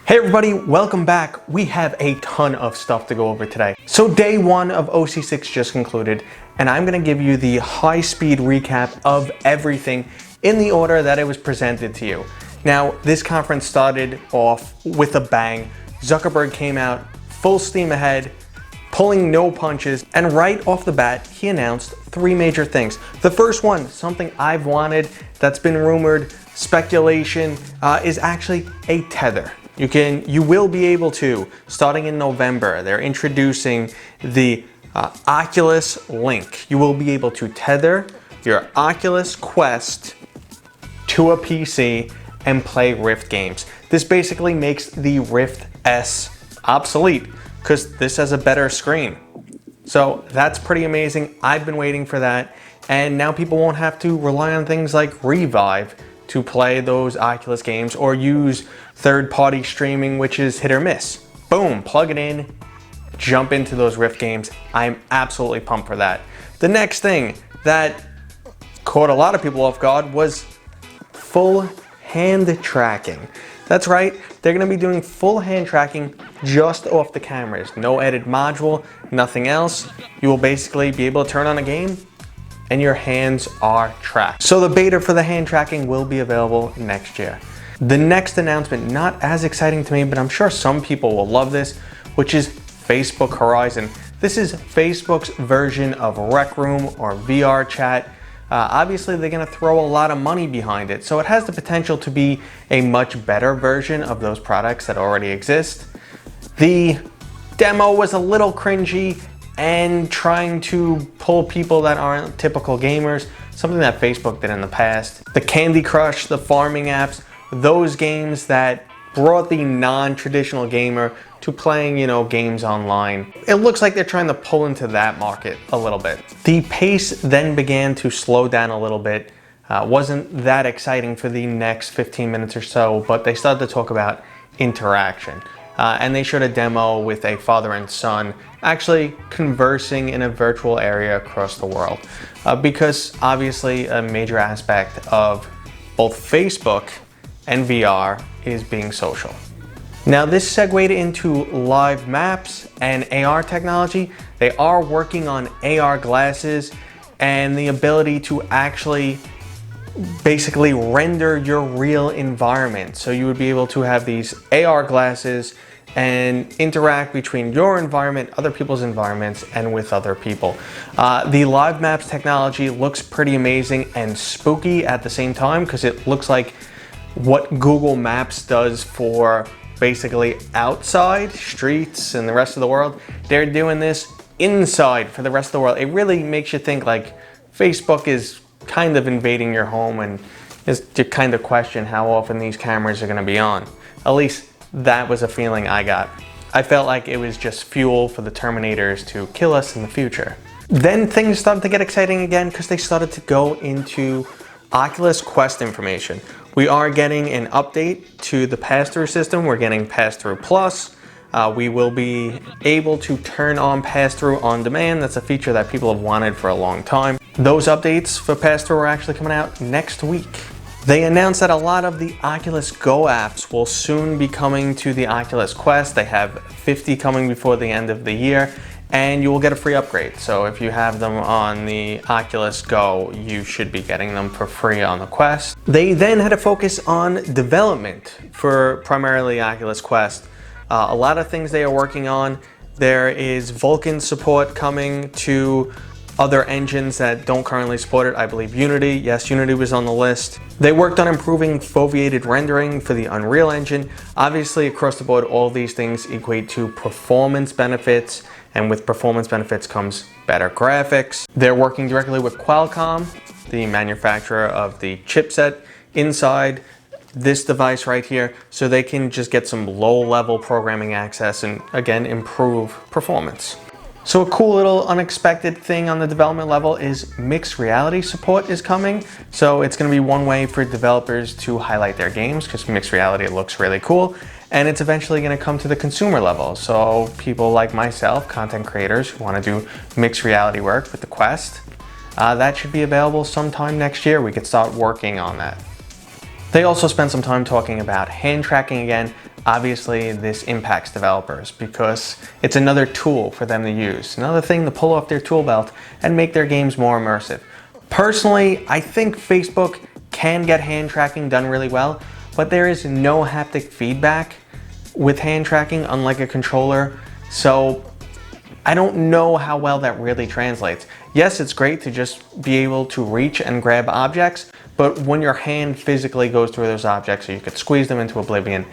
Hey everybody, welcome back. We have a ton of stuff to go over today. So day one of OC6 just concluded, and I'm gonna give you the high-speed recap of everything in the order that it was presented to you. Now, this conference started off with a bang. Zuckerberg came out full steam ahead, pulling no punches, and right off the bat, he announced three major things. The first one, something I've wanted, that's been rumored, speculation, is actually a tether. You will be able to, starting in November, they're introducing the Oculus Link. You will be able to tether your Oculus Quest to a PC and play Rift games. This basically makes the Rift S obsolete because this has a better screen. So that's pretty amazing. I've been waiting for that, and now people won't have to rely on things like Revive to play those Oculus games or use third-party streaming, which is hit or miss. Boom, plug it in, jump into those Rift games. I'm absolutely pumped for that. The next thing that caught a lot of people off guard was full hand tracking. That's right, they're gonna be doing full hand tracking just off the cameras. No added module, nothing else. You will basically be able to turn on a game and your hands are tracked. So the beta for the hand tracking will be available next year. The next announcement, not as exciting to me, but I'm sure some people will love this, which is Facebook Horizon. This is Facebook's version of Rec Room or VR chat. Obviously, they're gonna throw a lot of money behind it, so it has the potential to be a much better version of those products that already exist. The demo was a little cringy and trying to pull people that aren't typical gamers, something that Facebook did in the past. The Candy Crush, the farming apps, those games that brought the non-traditional gamer to playing, games online. It looks like they're trying to pull into that market a little bit. The pace then began to slow down a little bit. Wasn't that exciting for the next 15 minutes or so, but they started to talk about interaction. And they showed a demo with a father and son actually conversing in a virtual area across the world. Because obviously a major aspect of both Facebook and VR is being social. Now this segued into live maps and AR technology. They are working on AR glasses and the ability to actually basically render your real environment. So you would be able to have these AR glasses and interact between your environment, other people's environments, and with other people. The live maps technology looks pretty amazing and spooky at the same time because it looks like what Google Maps does for basically outside streets and the rest of the world. They're doing this inside for the rest of the world. It really makes you think like Facebook is kind of invading your home, and is to kind of question how often these cameras are going to be on. At least that was a feeling I got. I felt like it was just fuel for the Terminators to kill us in the future. Then things started to get exciting again because they started to go into Oculus Quest information. We are getting an update to the pass-through system. We're getting pass-through plus. We will be able to turn on pass-through on demand. That's a feature that people have wanted for a long time. Those updates for pass-through are actually coming out next week. They announced that a lot of the Oculus Go apps will soon be coming to the Oculus Quest. They have 50 coming before the end of the year, and you will get a free upgrade. So if you have them on the Oculus Go, you should be getting them for free on the Quest. They then had to focus on development for primarily Oculus Quest. A lot of things they are working on. There is Vulkan support coming to other engines that don't currently support it. I believe Unity. Yes, Unity was on the list. They worked on improving foveated rendering for the Unreal Engine. Obviously, across the board, all these things equate to performance benefits, and with performance benefits comes better graphics. They're working directly with Qualcomm, the manufacturer of the chipset inside this device right here, so they can just get some low-level programming access and, again, improve performance. So a cool little unexpected thing on the development level is mixed reality support is coming. So it's going to be one way for developers to highlight their games because mixed reality looks really cool. And it's eventually going to come to the consumer level. So people like myself, content creators who want to do mixed reality work with the Quest, that should be available sometime next year. We could start working on that. They also spent some time talking about hand tracking again. obviously this impacts developers because it's another tool for them to use, another thing to pull off their tool belt and make their games more immersive. Personally, I think Facebook can get hand tracking done really well, but there is no haptic feedback with hand tracking, unlike a controller. So I don't know how well that really translates. Yes, it's great to just be able to reach and grab objects, but when your hand physically goes through those objects so you could squeeze them into oblivion,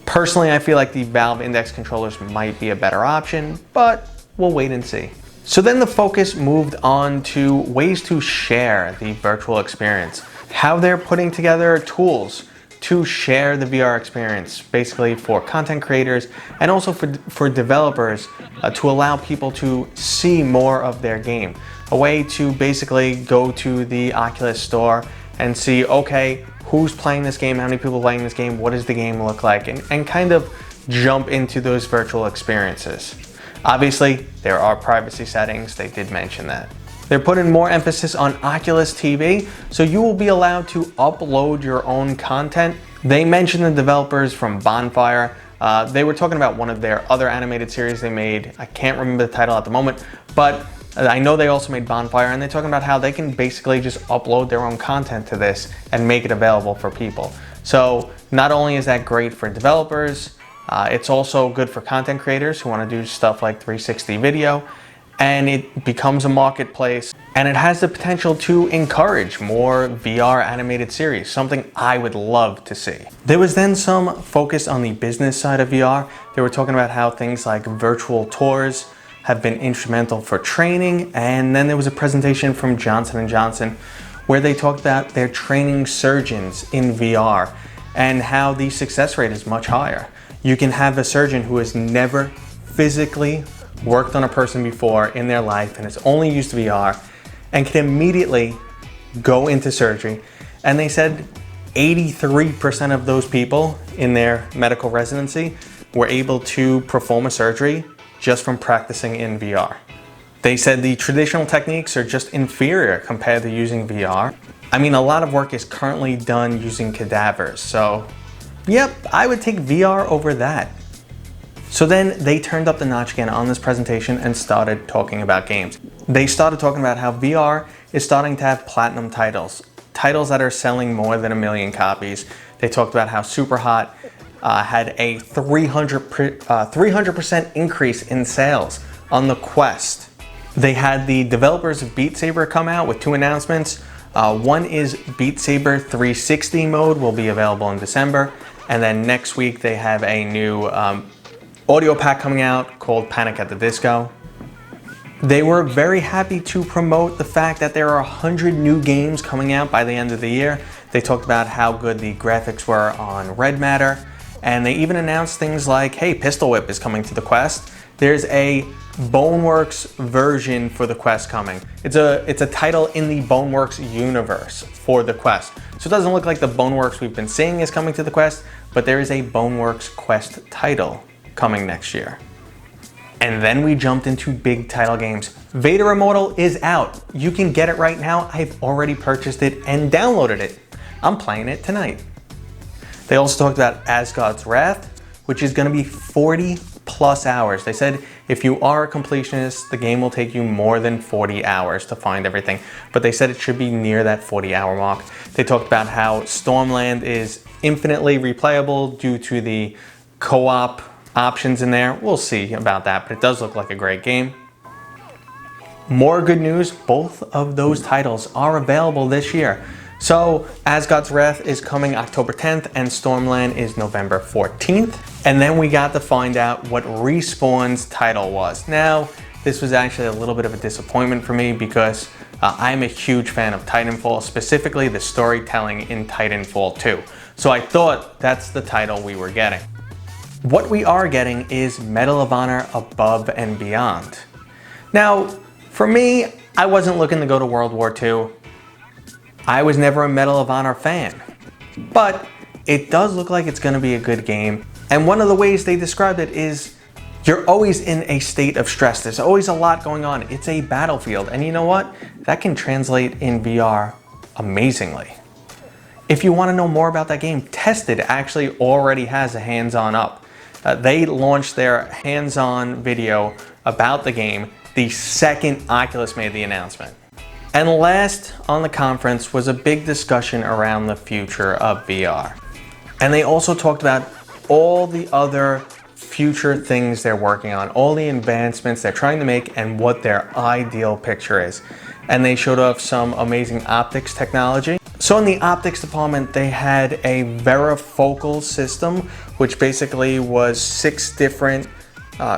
personally, I feel like the Valve Index controllers might be a better option, but we'll wait and see. So then the focus moved on to ways to share the virtual experience, how they're putting together tools to share the VR experience, basically for content creators and also for developers to allow people to see more of their game. A way to basically go to the Oculus store and see, okay, who's playing this game, how many people are playing this game, what does the game look like, and kind of jump into those virtual experiences. Obviously, there are privacy settings, they did mention that. They're putting more emphasis on Oculus TV, so you will be allowed to upload your own content. They mentioned the developers from Bonfire. They were talking about one of their other animated series they made. I can't remember the title at the moment, but I know they also made Bonfire, and they're talking about how they can basically just upload their own content to this and make it available for people. So not only is that great for developers, it's also good for content creators who want to do stuff like 360 video, and it becomes a marketplace, and it has the potential to encourage more VR animated series, something I would love to see. There was then some focus on the business side of VR. They were talking about how things like virtual tours have been instrumental for training, and then there was a presentation from Johnson & Johnson where they talked about their training surgeons in VR and how the success rate is much higher. You can have a surgeon who has never physically worked on a person before in their life and has only used VR and can immediately go into surgery. And they said 83% of those people in their medical residency were able to perform a surgery just from practicing in VR. They said the traditional techniques are just inferior compared to using VR. I mean, a lot of work is currently done using cadavers, so yep, I would take VR over that. So then they turned up the notch again on this presentation and started talking about games. They started talking about how VR is starting to have platinum titles that are selling more than 1 million copies. They talked about how Superhot had a 300% increase in sales on the Quest. They had the developers of Beat Saber come out with 2 announcements. One is Beat Saber 360 mode will be available in December, and then next week they have a new audio pack coming out called Panic at the Disco. They were very happy to promote the fact that there are 100 new games coming out by the end of the year. They talked about how good the graphics were on Red Matter, and they even announced things like, hey, Pistol Whip is coming to the Quest. There's a Boneworks version for the Quest coming. It's a title in the Boneworks universe for the Quest. So it doesn't look like the Boneworks we've been seeing is coming to the Quest, but there is a Boneworks Quest title coming next year. And then we jumped into big title games. Vader Immortal is out. You can get it right now. I've already purchased it and downloaded it. I'm playing it tonight. They also talked about Asgards Wrath, which is gonna be 40 plus hours. They said if you are a completionist, the game will take you more than 40 hours to find everything, but they said it should be near that 40-hour mark. They talked about how Stormland is infinitely replayable due to the co-op options in there. We'll see about that, but it does look like a great game. More good news, both of those titles are available this year. So Asgard's Wrath is coming October 10th and Stormland is November 14th. And then we got to find out what Respawn's title was. Now, this was actually a little bit of a disappointment for me because I'm a huge fan of Titanfall, specifically the storytelling in Titanfall 2. So I thought that's the title we were getting. What we are getting is Medal of Honor Above and Beyond. Now, for me, I wasn't looking to go to World War II. I was never a Medal of Honor fan, but it does look like it's going to be a good game. And one of the ways they described it is you're always in a state of stress. There's always a lot going on. It's a battlefield. And you know what? That can translate in VR amazingly. If you want to know more about that game, Tested actually already has a hands-on up. They launched their hands-on video about the game the second Oculus made the announcement. And last on the conference was a big discussion around the future of VR. And they also talked about all the other future things they're working on, all the advancements they're trying to make and what their ideal picture is. And they showed off some amazing optics technology. So in the optics department, they had a varifocal system, which basically was 6 different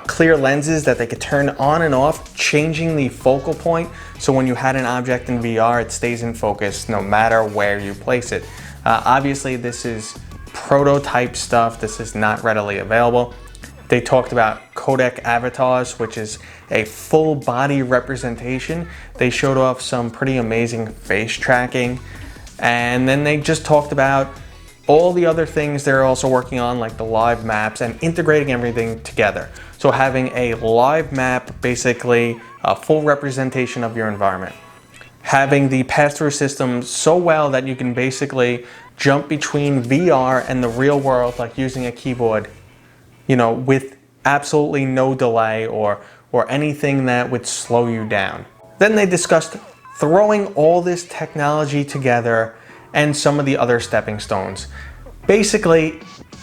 clear lenses that they could turn on and off, changing the focal point. So when you had an object in VR, it stays in focus no matter where you place it. Obviously, this is prototype stuff. This is not readily available. They talked about codec avatars, which is a full body representation. They showed off some pretty amazing face tracking. And then they just talked about all the other things they're also working on, like the live maps and integrating everything together. So having a live map, basically a full representation of your environment. Having the pass-through system so well that you can basically jump between VR and the real world, like using a keyboard, you know, with absolutely no delay or anything that would slow you down. Then they discussed throwing all this technology together and some of the other stepping stones. Basically,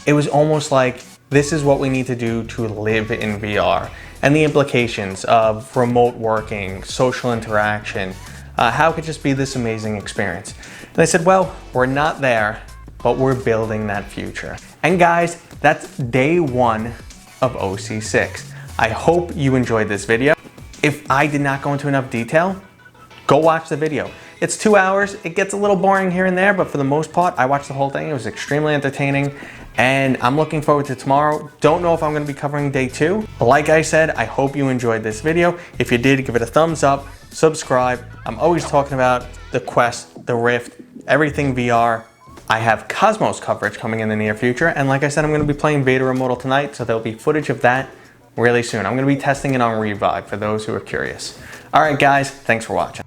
it was almost like this is what we need to do to live in VR and the implications of remote working, social interaction, how it could just be this amazing experience. And I said, well, we're not there, but we're building that future. And guys, that's day 1 of OC6. I hope you enjoyed this video. If I did not go into enough detail, go watch the video. It's 2 hours. It gets a little boring here and there, but for the most part, I watched the whole thing. It was extremely entertaining, and I'm looking forward to tomorrow. Don't know if I'm gonna be covering day 2. Like I said, I hope you enjoyed this video. If you did, give it a thumbs up, subscribe. I'm always talking about the Quest, the Rift, everything VR. I have Cosmos coverage coming in the near future, and like I said, I'm gonna be playing Vader Immortal tonight, so there'll be footage of that really soon. I'm gonna be testing it on Revive for those who are curious. All right, guys, thanks for watching.